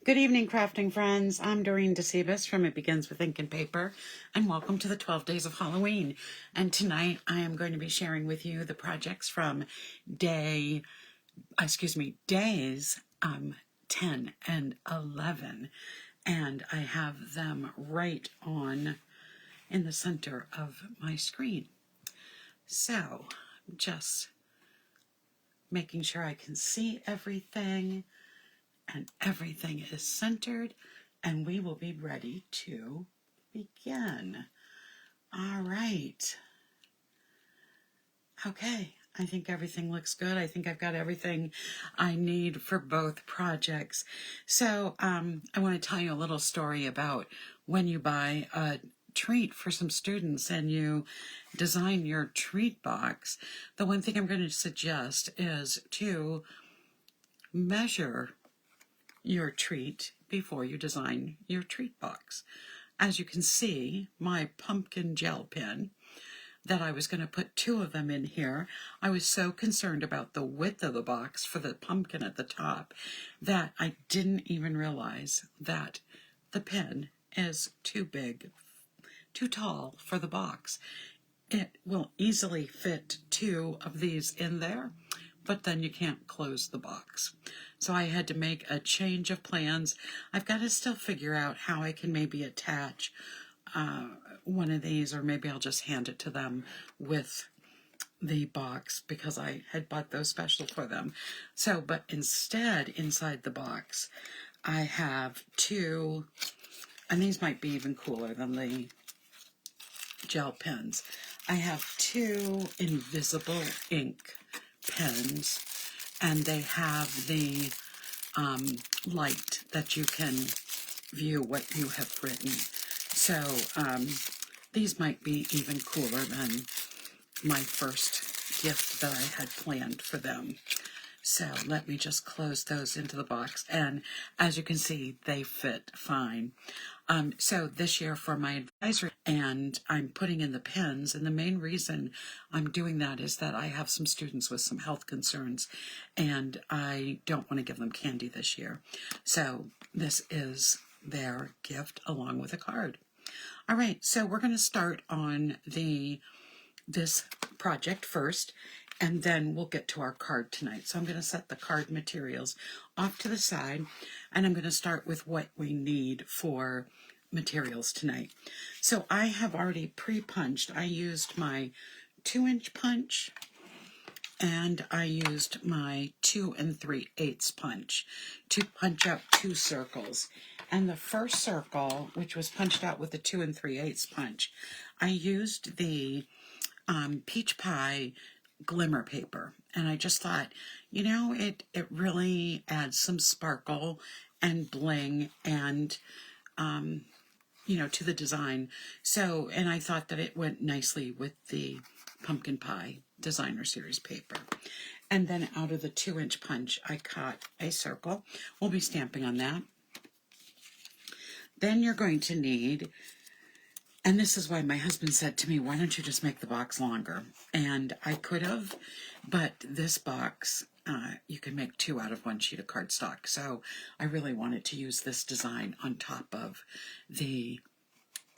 Good evening, crafting friends. I'm Dorene Decibus from It Begins with Ink and Paper, and welcome to the 12 Days of Halloween. And tonight I am going to be sharing with you the projects from days 10 and 11. And I have them right on in the center of my screen. So, just making sure I can see everything. And everything is centered, and we will be ready to begin. All right. Okay, I think everything looks good. I think I've got everything I need for both projects. So I want to tell you a little story about when you buy a treat for some students and you design your treat box. The one thing I'm going to suggest is to measure your treat before you design your treat box. As you can see, my pumpkin gel pen that I was going to put 2 of them in here, I was so concerned about the width of the box for the pumpkin at the top that I didn't even realize that the pen is too big, too tall for the box. It will easily fit 2 of these in there, but then you can't close the box. So I had to make a change of plans. I've got to still figure out how I can maybe attach one of these, or maybe I'll just hand it to them with the box because I had bought those special for them. So, but instead, inside the box, I have 2, and these might be even cooler than the gel pens. I have 2 invisible ink pens, and they have the light that you can view what you have written. So these might be even cooler than my first gift that I had planned for them. So let me just close those into the box, and as you can see, they fit fine. So this year for my advisory, and I'm putting in the pens, and the main reason I'm doing that is that I have some students with some health concerns, and I don't want to give them candy this year. So this is their gift along with a card. All right, so we're going to start on this project first, and then we'll get to our card tonight. So I'm going to set the card materials off to the side, and I'm going to start with what we need for materials tonight. So I have already pre-punched. I used my 2-inch punch, and I used my 2 3/8 punch to punch out 2 circles. And the first circle, which was punched out with the 2 3/8 punch, I used the peach pie glimmer paper, and I just thought, you know, it really adds some sparkle and bling and you know, to the design. So, and I thought that it went nicely with the pumpkin pie designer series paper. And then out of the 2-inch punch, I cut a circle. We'll be stamping on that. Then you're going to need, and this is why my husband said to me, why don't you just make the box longer? And I could have, but this box, you can make 2 out of 1 sheet of cardstock. So I really wanted to use this design on top of the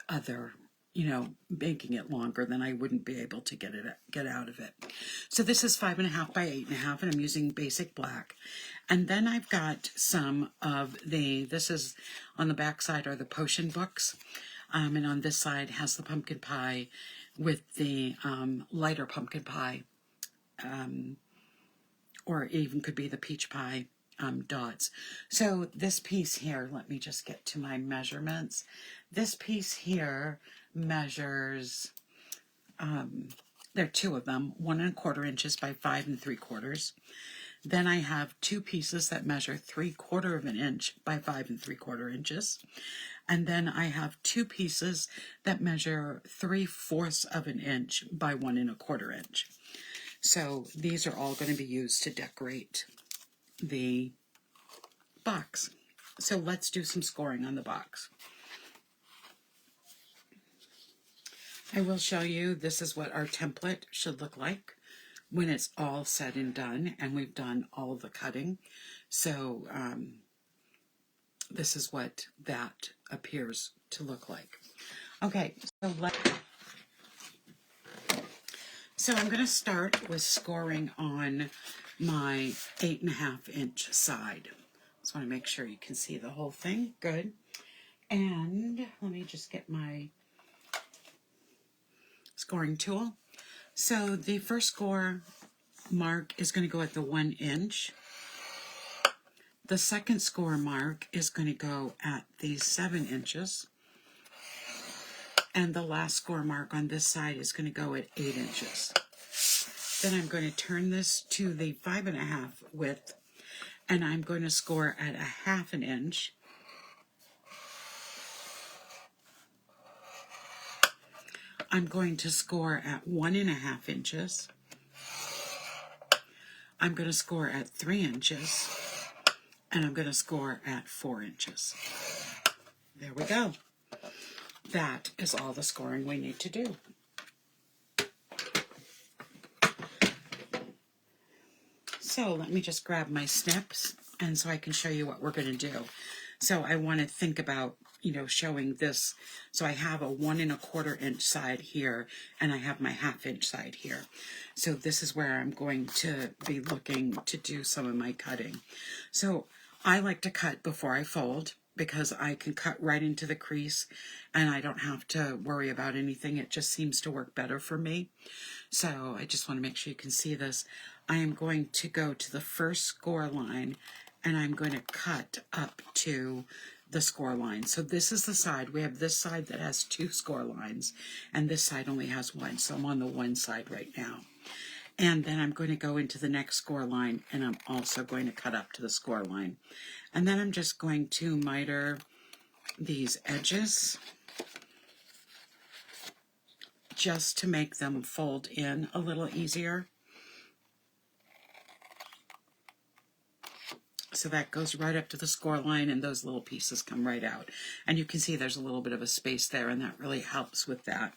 other, you know, making it longer, then I wouldn't be able to get out of it. So this is 5.5 by 8.5, and I'm using basic black. And then I've got some of this is on the back side are the potion books. And on this side has the pumpkin pie with the lighter pumpkin pie, or it even could be the peach pie dots. So this piece here, let me just get to my measurements. This piece here measures, there are 2 of them, 1 1/4 inches by 5 3/4. Then I have 2 pieces that measure 3/4 of an inch by 5 3/4 inches. And then I have 2 pieces that measure 3/4 of an inch by 1 1/4 inch. So these are all going to be used to decorate the box. So let's do some scoring on the box. I will show you, this is what our template should look like when it's all said and done, and we've done all of the cutting. So this is what that appears to look like. Okay, so I'm going to start with scoring on my 8.5-inch side. Just want to make sure you can see the whole thing. Good. And let me just get my scoring tool. So the first score mark is going to go at the 1 inch. The second score mark is going to go at the 7 inches. And the last score mark on this side is going to go at 8 inches. Then I'm going to turn this to the 5.5 width, and I'm going to score at a 1/2 inch. I'm going to score at 1.5 inches. I'm going to score at 3 inches. And I'm going to score at 4 inches. There we go. That is all the scoring we need to do. So let me just grab my snips, and so I can show you what we're going to do. So I want to think about, showing this. So I have a 1 1/4 inch side here, and I have my 1/2 inch side here. So this is where I'm going to be looking to do some of my cutting. So I like to cut before I fold, because I can cut right into the crease and I don't have to worry about anything. It just seems to work better for me. So I just want to make sure you can see this. I am going to go to the first score line, and I'm going to cut up to the score line. So this is the side. We have this side that has 2 score lines, and this side only has 1. So I'm on the 1 side right now. And then I'm going to go into the next score line, and I'm also going to cut up to the score line. And then I'm just going to miter these edges just to make them fold in a little easier. So that goes right up to the score line, and those little pieces come right out. And you can see there's a little bit of a space there, and that really helps with that.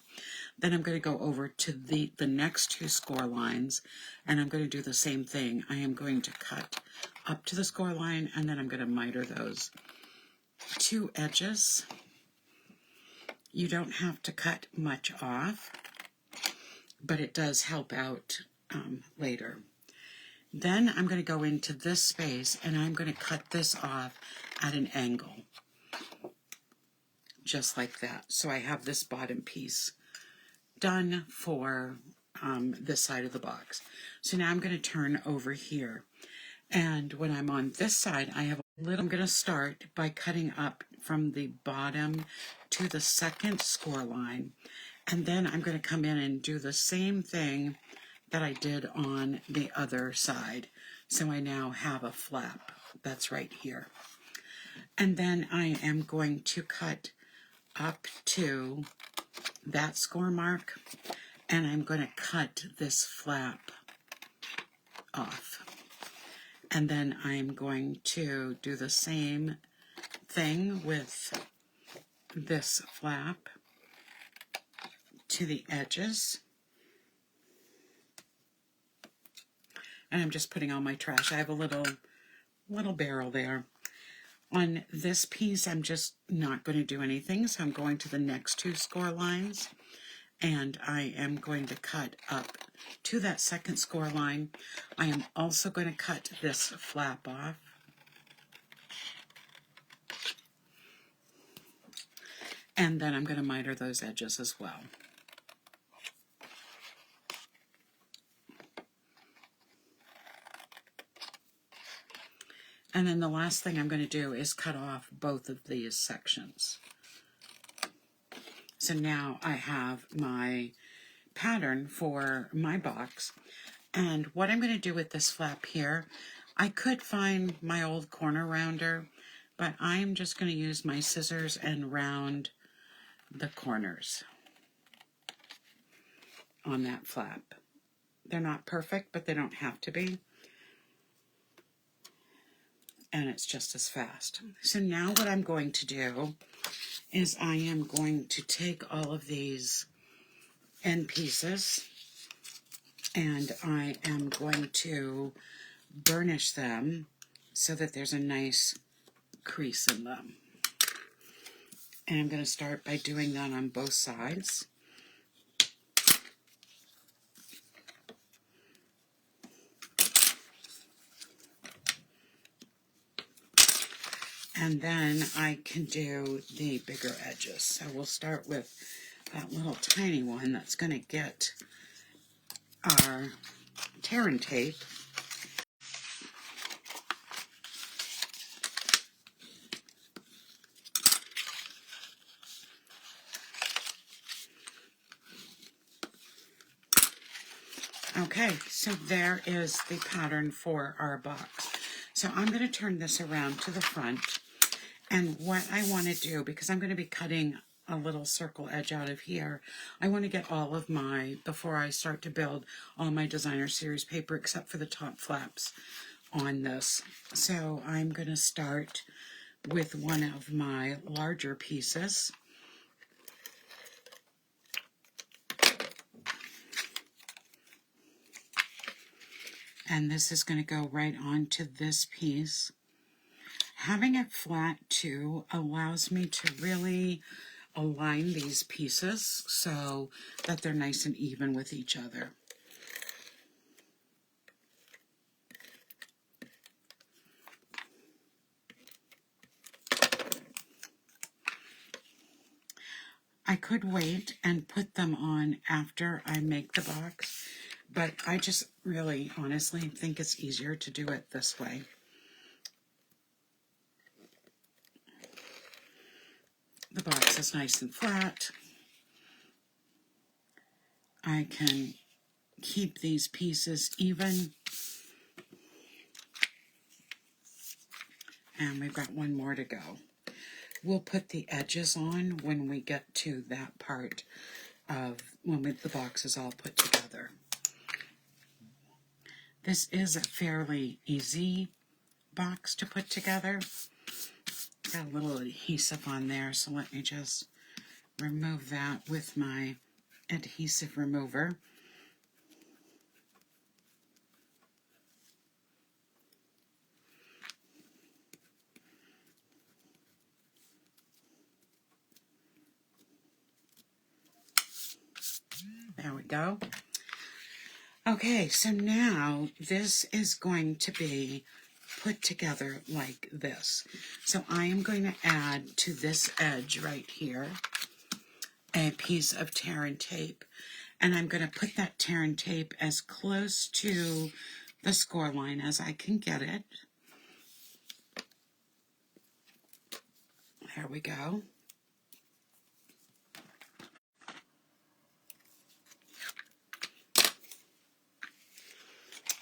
Then I'm going to go over to the next 2 score lines, and I'm going to do the same thing. I am going to cut up to the score line, and then I'm going to miter those 2 edges. You don't have to cut much off, but it does help out later. Then I'm going to go into this space, and I'm going to cut this off at an angle, just like that. So I have this bottom piece done for this side of the box. So now I'm going to turn over here, and when I'm on this side, I have a little. I'm going to start by cutting up from the bottom to the second score line, and then I'm going to come in and do the same thing that I did on the other side. So I now have a flap that's right here. And then I am going to cut up to that score mark, and I'm going to cut this flap off. And then I'm going to do the same thing with this flap to the edges. And I'm just putting all my trash. I have a little barrel there. On this piece, I'm just not going to do anything, so I'm going to the next 2 score lines, and I am going to cut up to that second score line. I am also going to cut this flap off. And then I'm going to miter those edges as well. And then the last thing I'm going to do is cut off both of these sections. So now I have my pattern for my box. And what I'm going to do with this flap here, I could find my old corner rounder, but I'm just going to use my scissors and round the corners on that flap. They're not perfect, but they don't have to be. And it's just as fast. So now what I'm going to do is I am going to take all of these end pieces, and I am going to burnish them so that there's a nice crease in them. And I'm going to start by doing that on both sides. And then I can do the bigger edges. So we'll start with that little tiny one that's going to get our tear and tape. Okay, so there is the pattern for our box. So I'm going to turn this around to the front. And what I want to do, because I'm going to be cutting a little circle edge out of here, I want to get all of my, before I start to build all my designer series paper except for the top flaps on this. So I'm going to start with one of my larger pieces. And this is going to go right onto this piece. Having it flat too allows me to really align these pieces so that they're nice and even with each other. I could wait and put them on after I make the box, but I just really honestly think it's easier to do it this way. The box is nice and flat. I can keep these pieces even. And we've got one more to go. We'll put the edges on when we get to that part of when the box is all put together. This is a fairly easy box to put together. Got a little adhesive on there, so let me just remove that with my adhesive remover. There we go. Okay, so now this is going to be put together like this. So I am going to add to this edge right here a piece of tear and tape, and I'm going to put that tear and tape as close to the score line as I can get it. There we go.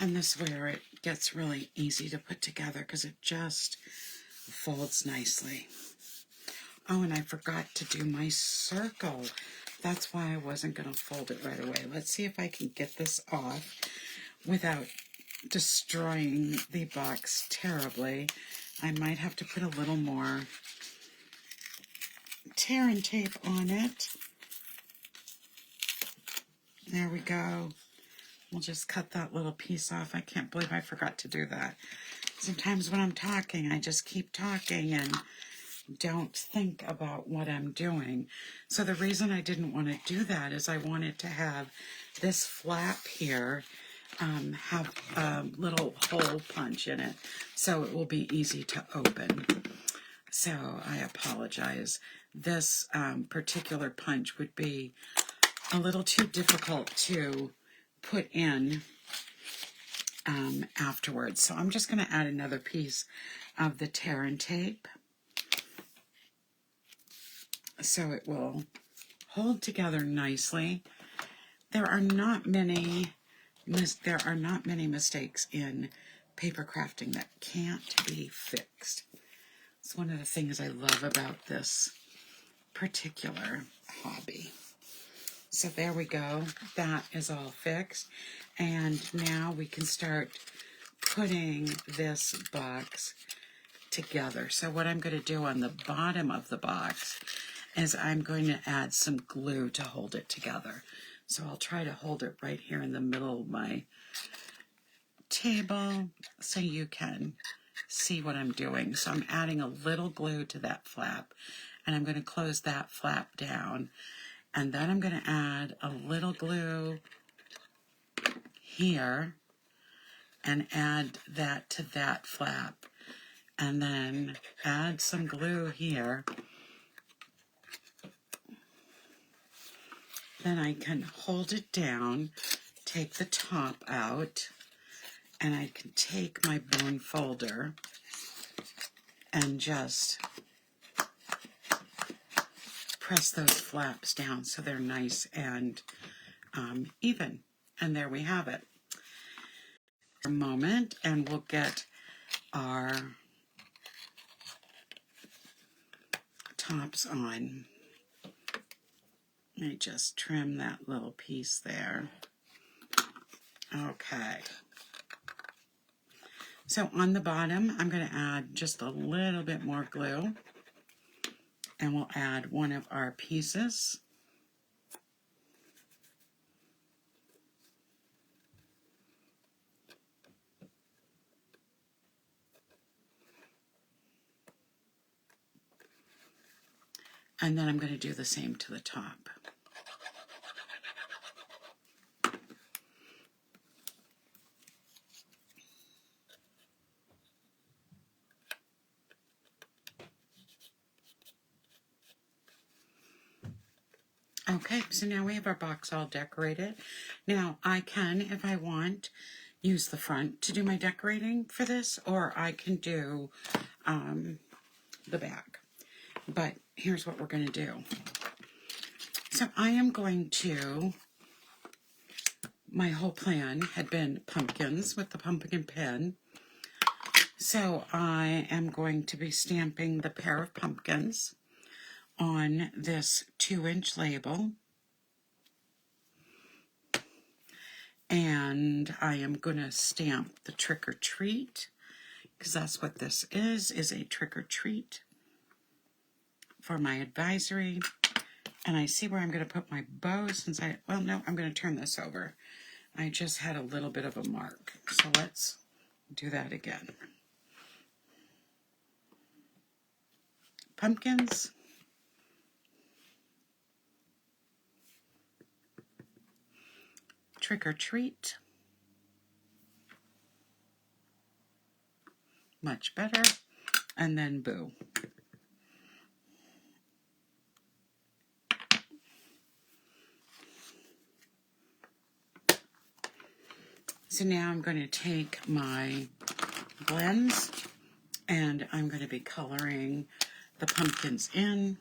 And this is where it gets really easy to put together because it just folds nicely. Oh, and I forgot to do my circle. That's why I wasn't going to fold it right away. Let's see if I can get this off without destroying the box terribly. I might have to put a little more tear and tape on it. There we go. We'll just cut that little piece off. I can't believe I forgot to do that. Sometimes when I'm talking, I just keep talking and don't think about what I'm doing. So the reason I didn't want to do that is I wanted to have this flap here have a little hole punch in it so it will be easy to open. So I apologize. This particular punch would be a little too difficult to put in afterwards. So I'm just going to add another piece of the tear and tape so it will hold together nicely. There are not many mistakes in paper crafting that can't be fixed. It's one of the things I love about this particular hobby. So there we go. That is all fixed. And now we can start putting this box together. So what I'm going to do on the bottom of the box is I'm going to add some glue to hold it together. So I'll try to hold it right here in the middle of my table so you can see what I'm doing. So I'm adding a little glue to that flap, and I'm going to close that flap down. And then I'm going to add a little glue here and add that to that flap. And then add some glue here. Then I can hold it down, take the top out, and I can take my bone folder and just press those flaps down so they're nice and even. And there we have it. A moment, and we'll get our tops on. Let me just trim that little piece there. Okay. So on the bottom, I'm going to add just a little bit more glue. And we'll add one of our pieces. And then I'm going to do the same to the top. Okay, so now we have our box all decorated. Now I can, if I want, use the front to do my decorating for this, or I can do the back. But here's what we're going to do. So I am going to, my whole plan had been pumpkins with the pumpkin pen. So I am going to be stamping the pair of pumpkins on this 2-inch label. And I am going to stamp the trick or treat, because that's what this is a trick or treat for my advisory. And I see where I'm going to put my bow since well, no, I'm going to turn this over. I just had a little bit of a mark. So let's do that again. Pumpkins. Trick or treat. Much better. And then boo. So now I'm going to take my blends and I'm going to be coloring the pumpkins in.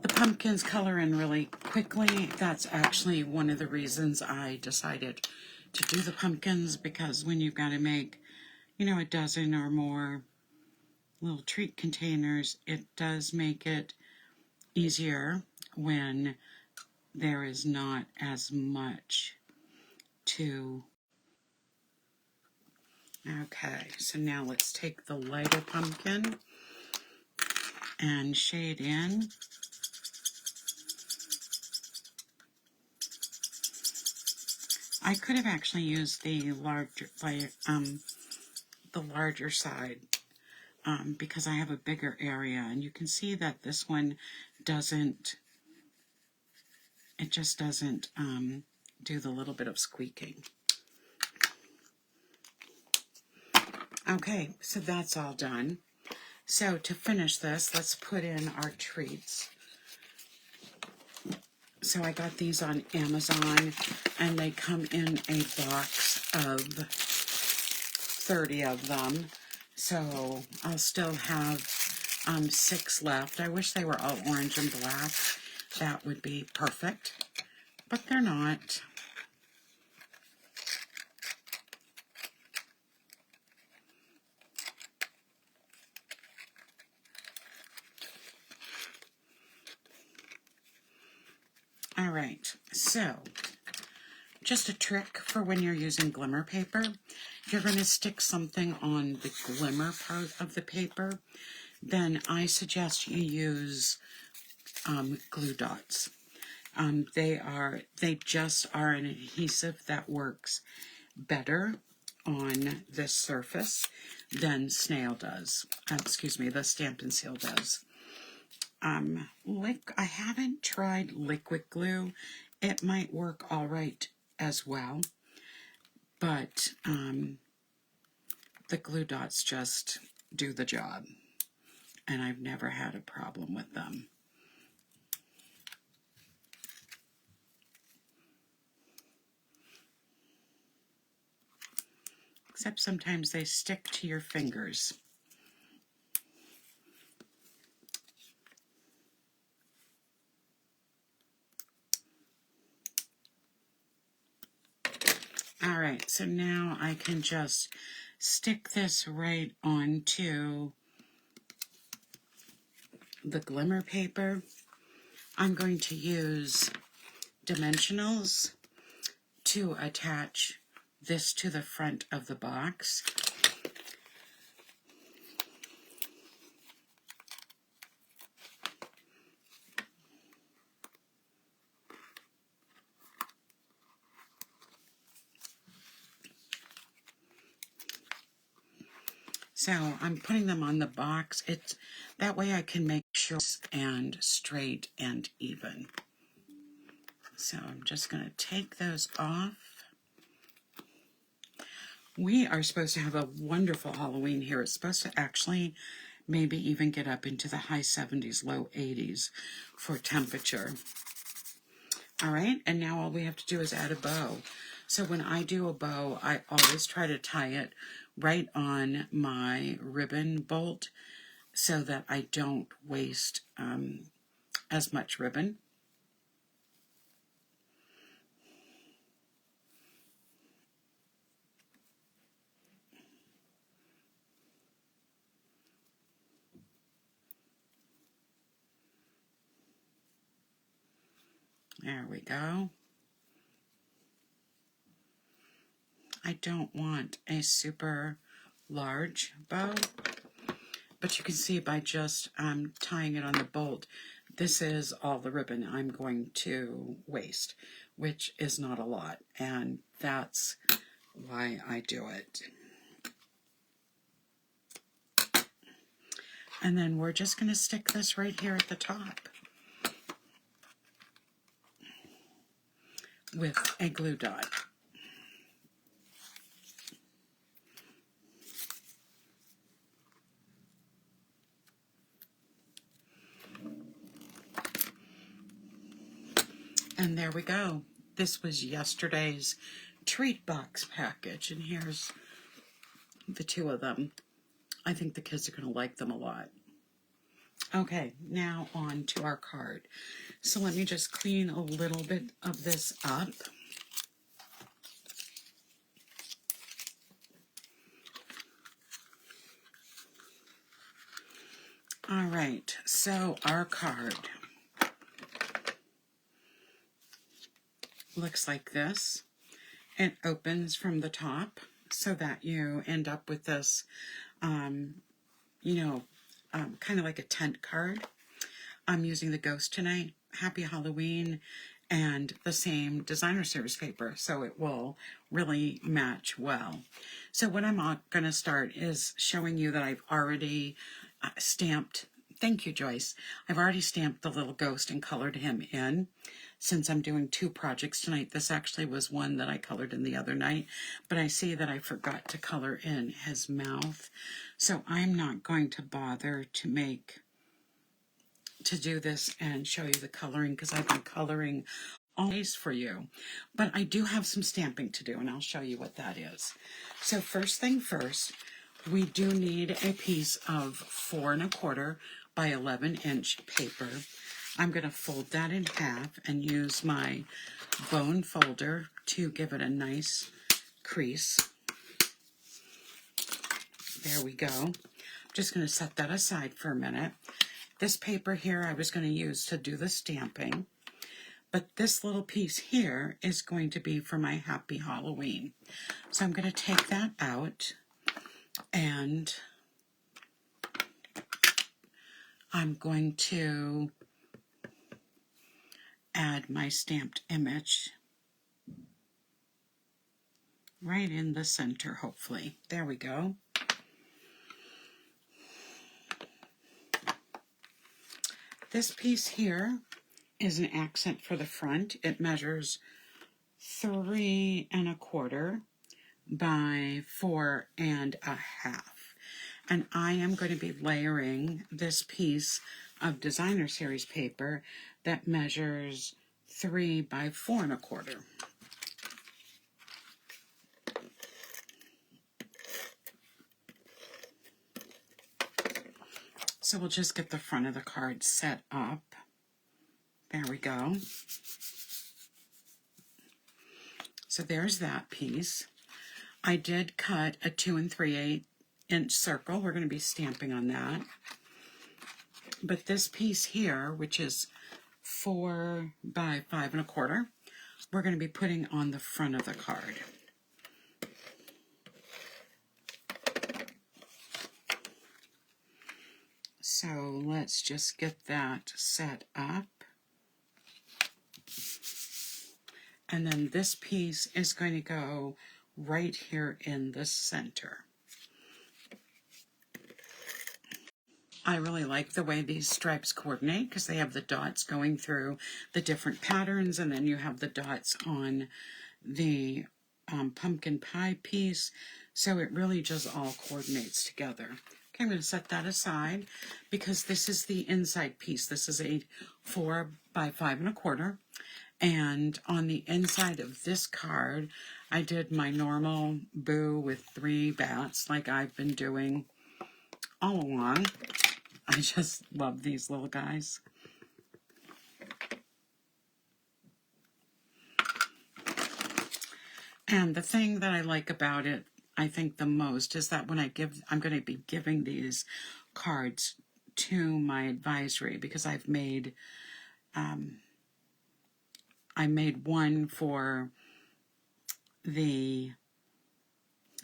The pumpkins color in really quickly. That's actually one of the reasons I decided to do the pumpkins, because when you've got to make, you know, a dozen or more little treat containers, it does make it easier when there is not as much to. Okay, so now let's take the lighter pumpkin and shade in. I could have actually used the larger side because I have a bigger area, and you can see that this one doesn't. It just doesn't do the little bit of squeaking. Okay, so that's all done. So to finish this, let's put in our treats. So I got these on Amazon, and they come in a box of 30 of them. So I'll still have 6 left. I wish they were all orange and black. That would be perfect, but they're not. All right, so just a trick for when you're using glimmer paper. If you're going to stick something on the glimmer part of the paper, then I suggest you use glue dots. They just are an adhesive that works better on this surface than snail does. Excuse me, the Stampin' Seal does. I haven't tried liquid glue. It might work all right as well, but the glue dots just do the job, and I've never had a problem with them. Except sometimes they stick to your fingers. All right, so now I can just stick this right onto the glimmer paper. I'm going to use dimensionals to attach this to the front of the box. So I'm putting them on the box. That way I can make sure it's and straight and even. So I'm just going to take those off. We are supposed to have a wonderful Halloween here. It's supposed to actually maybe even get up into the high 70s, low 80s for temperature. All right, and now all we have to do is add a bow. So when I do a bow, I always try to tie it right on my ribbon bolt so that I don't waste as much ribbon. There we go. I don't want a super large bow, but you can see by just tying it on the bolt, this is all the ribbon I'm going to waste, which is not a lot, and that's why I do it. And then we're just going to stick this right here at the top with a glue dot. And there we go. This was yesterday's treat box package, and here's the two of them. I think the kids are going to like them a lot. Okay, now on to our card. So let me just clean a little bit of this up. All right, so our card looks like this. It opens from the top so that you end up with this, kind of like a tent card. I'm using the Ghost Tonight, Happy Halloween, and the same designer series paper, so it will really match well. So what I'm going to start is showing you that I've already stamped. Thank you, Joyce. I've already stamped the little ghost and colored him in. Since I'm doing two projects tonight, this actually was one that I colored in the other night, but I see that I forgot to color in his mouth. So I'm not going to bother to do this and show you the coloring because I've been coloring all days for you. But I do have some stamping to do, and I'll show you what that is. So first thing first, we do need a piece of 4 1/4 by 11-inch paper. I'm going to fold that in half and use my bone folder to give it a nice crease. There we go. I'm just going to set that aside for a minute. This paper here I was going to use to do the stamping, but this little piece here is going to be for my Happy Halloween. So I'm going to take that out, and I'm going to add my stamped image right in the center, hopefully. There we go. This piece here is an accent for the front. It measures 3 1/4 by 4 1/2. And I am going to be layering this piece of Designer Series paper that measures 3 by 4 1/4. So we'll just get the front of the card set up. There we go. So there's that piece. I did cut a 2 3/8 inch circle. We're going to be stamping on that. But this piece here, which is 4 by 5 1/4, we're going to be putting on the front of the card. So let's just get that set up. And then this piece is going to go right here in the center. I really like the way these stripes coordinate because they have the dots going through the different patterns, and then you have the dots on the pumpkin pie piece. So it really just all coordinates together. Okay, I'm going to set that aside because this is the inside piece. This is a 4 by 5 1/4. And on the inside of this card, I did my normal boo with 3 bats like I've been doing all along. I just love these little guys. And the thing that I like about it, I think the most, is that when I'm going to be giving these cards to my advisory because I made one for the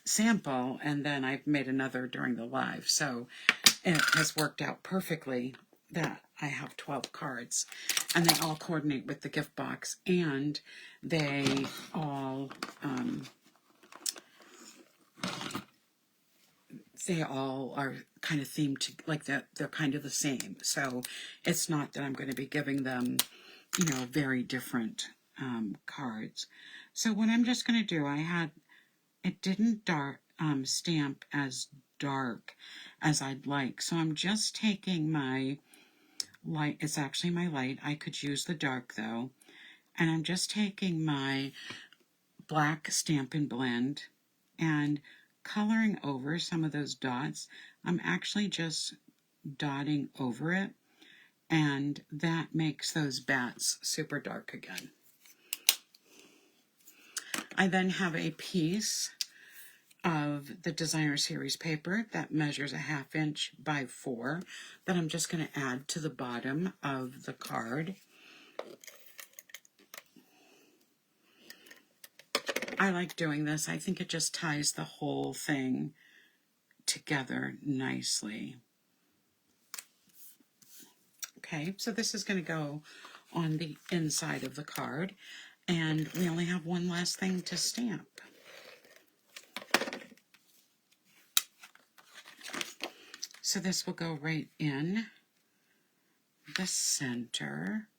sample, and then I've made another during the live. So it has worked out perfectly that I have 12 cards, and they all coordinate with the gift box, and they all are kind of themed to, like that they're kind of the same. So it's not that I'm going to be giving them, you know, very different cards. So what I'm just going to do, it didn't stamp as dark as I'd like. So I'm just taking my light, it's actually my light, I could use the dark though, and I'm just taking my black Stampin' blend and coloring over some of those dots. I'm actually just dotting over it, and that makes those bats super dark again. I then have a piece of the Designer Series paper that measures 1/2 inch by 4 that I'm just going to add to the bottom of the card. I like doing this. I think it just ties the whole thing together nicely. Okay, so this is going to go on the inside of the card, and we only have one last thing to stamp. So this will go right in the center.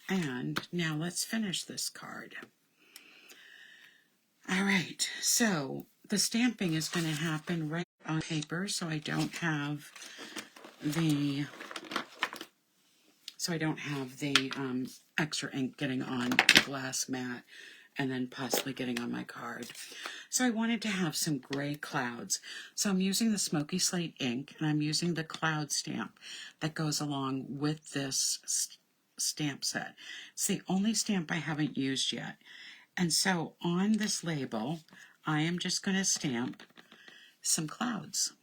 And now let's finish this card. All right, so the stamping is going to happen right on paper, so I don't have the extra ink getting on the glass mat and then possibly getting on my card. So I wanted to have some gray clouds. So I'm using the Smoky Slate ink, and I'm using the cloud stamp that goes along with this stamp set. It's the only stamp I haven't used yet. And so on this label, I am just going to stamp some clouds.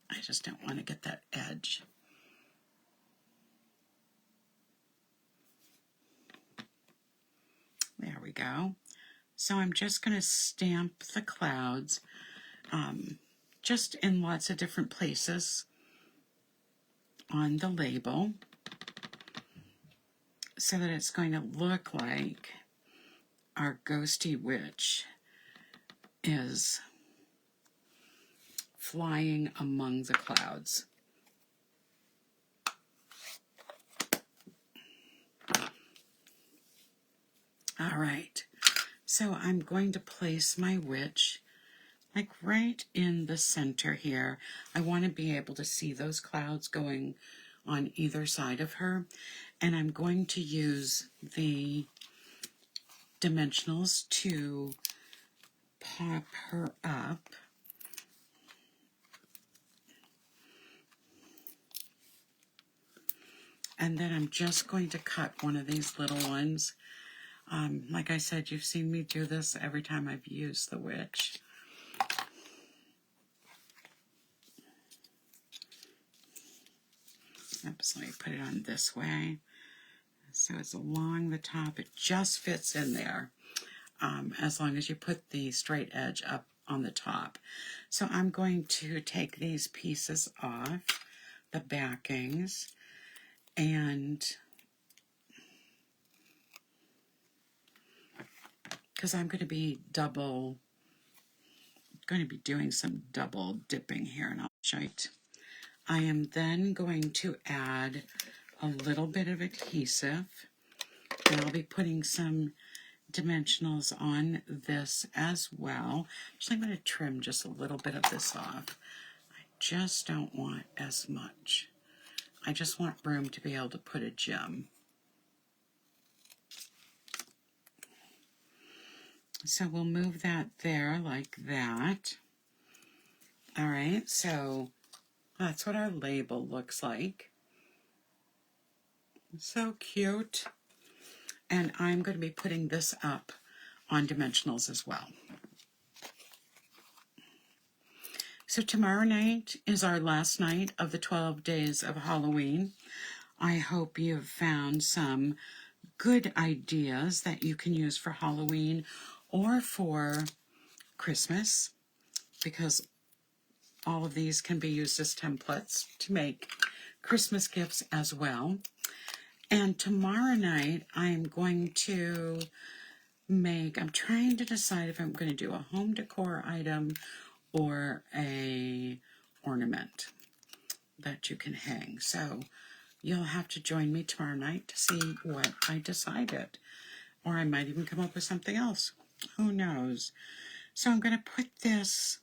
I just don't want to get that edge. There we go. So I'm just going to stamp the clouds just in lots of different places. on the label so that it's going to look like our ghosty witch is flying among the clouds. All right, so I'm going to place my witch like right in the center here. I want to be able to see those clouds going on either side of her, and I'm going to use the dimensionals to pop her up. And then I'm just going to cut one of these little ones. Like I said, you've seen me do this every time I've used the witch. Oops, let me put it on this way. So it's along the top. It just fits in there, as long as you put the straight edge up on the top. So I'm going to take these pieces off, the backings, and because I'm going to be doing some double dipping here, and I'll show you. I am then going to add a little bit of adhesive, and I'll be putting some dimensionals on this as well. Actually, I'm going to trim just a little bit of this off. I just don't want as much. I just want room to be able to put a gem. So we'll move that there like that. All right, so that's what our label looks like. So cute. And I'm going to be putting this up on dimensionals as well. So tomorrow night is our last night of the 12 days of Halloween. I hope you've found some good ideas that you can use for Halloween or for Christmas, because all of these can be used as templates to make Christmas gifts as well. And tomorrow night I'm going to I'm trying to decide if I'm going to do a home decor item or a ornament that you can hang. So you'll have to join me tomorrow night to see what I decided. Or I might even come up with something else. Who knows? So I'm going to put this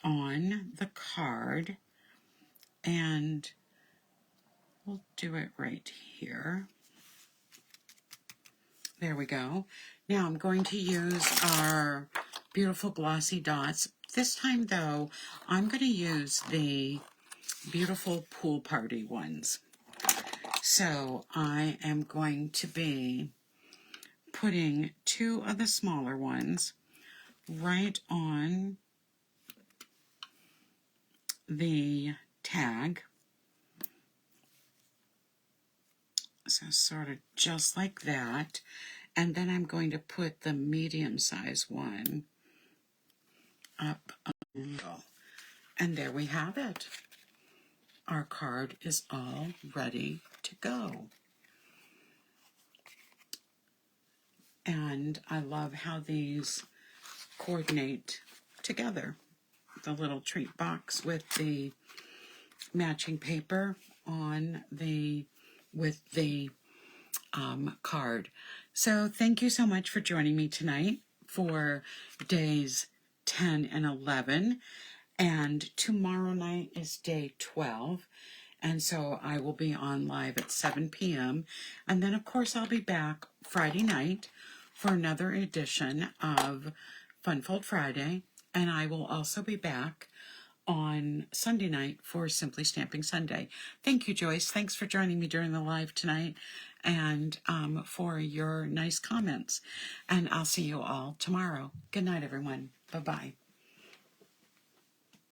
on the card, and we'll do it right here. There we go. Now I'm going to use our beautiful glossy dots. This time though, I'm going to use the beautiful pool party ones. So I am going to be putting two of the smaller ones right on the tag. So sort of just like that. And then I'm going to put the medium-sized one up a little. And there we have it. Our card is all ready to go. And I love how these coordinate together. The little treat box with the matching paper on with the card. So thank you so much for joining me tonight for days 10 and 11. And tomorrow night is day 12. And so I will be on live at 7 p.m. And then, of course, I'll be back Friday night for another edition of Fun Fold Friday. And I will also be back on Sunday night for Simply Stamping Sunday. Thank you, Joyce. Thanks for joining me during the live tonight, and for your nice comments. And I'll see you all tomorrow. Good night, everyone. Bye-bye.